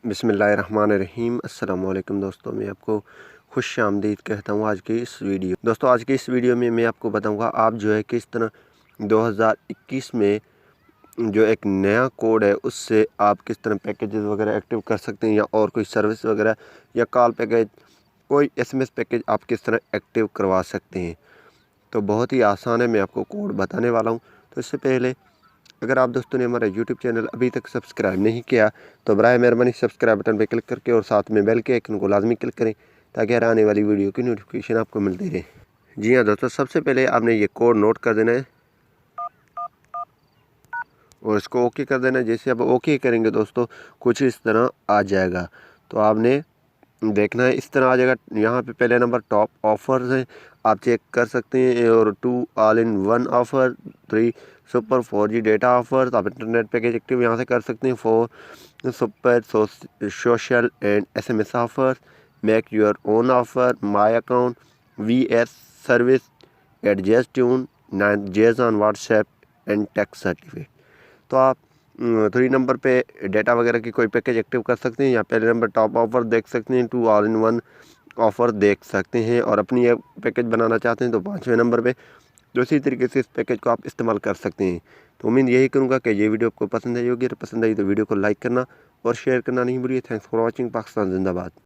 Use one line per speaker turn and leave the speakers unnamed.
बिस्मिल्लाहिर्रहमानिर्रहीम। अस्सलाम वालेकुम दोस्तों, मैं आपको खुश आमदीद कहता हूँ। आज की इस वीडियो में मैं आपको बताऊँगा आप जो है किस तरह 2021 में जो एक नया कोड है उससे आप किस तरह पैकेजेस वगैरह एक्टिव कर सकते हैं, या और कोई सर्विस वगैरह या कॉल पैकेज, कोई SMS पैकेज आप किस तरह एक्टिव करवा सकते हैं। तो बहुत ही आसान है, मैं आपको कोड बताने वाला हूँ। तो इससे पहले अगर आप दोस्तों ने हमारा YouTube चैनल अभी तक सब्सक्राइब नहीं किया तो बराए मेहरबानी सब्सक्राइब बटन पर क्लिक करके और साथ में बेल के आइकन को लाजमी क्लिक करें, ताकि हर आने वाली वीडियो की नोटिफिकेशन आपको मिलती रहे। जी हाँ दोस्तों, सबसे पहले आपने ये कोड नोट कर देना है और इसको ओके कर देना है। जैसे आप ओके करेंगे दोस्तों, कुछ इस तरह आ जाएगा। तो आपने देखना है, इस तरह आ जाएगा। यहाँ पे पहले नंबर टॉप ऑफर्स हैं, आप चेक कर सकते हैं। और 2 all in 1 offer, 3 super 4G data offers, आप इंटरनेट पैकेज एक्टिव यहाँ से कर सकते हैं। 4 super social and SMS offers, make your own offer, my account, VS service, adjust tune, 9 जेज on WhatsApp and tax certificate. तो आप 3 नंबर पे डेटा वगैरह की कोई पैकेज एक्टिव कर सकते हैं, या पहले नंबर टॉप ऑफ़र देख सकते हैं, 2 ऑल इन 1 ऑफ़र देख सकते हैं। और अपनी ये पैकेज बनाना चाहते हैं तो 5वें नंबर पे तो इसी तरीके से इस पैकेज को आप इस्तेमाल कर सकते हैं। तो उम्मीद यही करूँगा कि ये वीडियो आपको पसंद आई होगी। अगर पसंद आई तो वीडियो को लाइक करना और शेयर करना नहीं भूलिए। Thanks for watching. पाकिस्तान जिंदाबाद।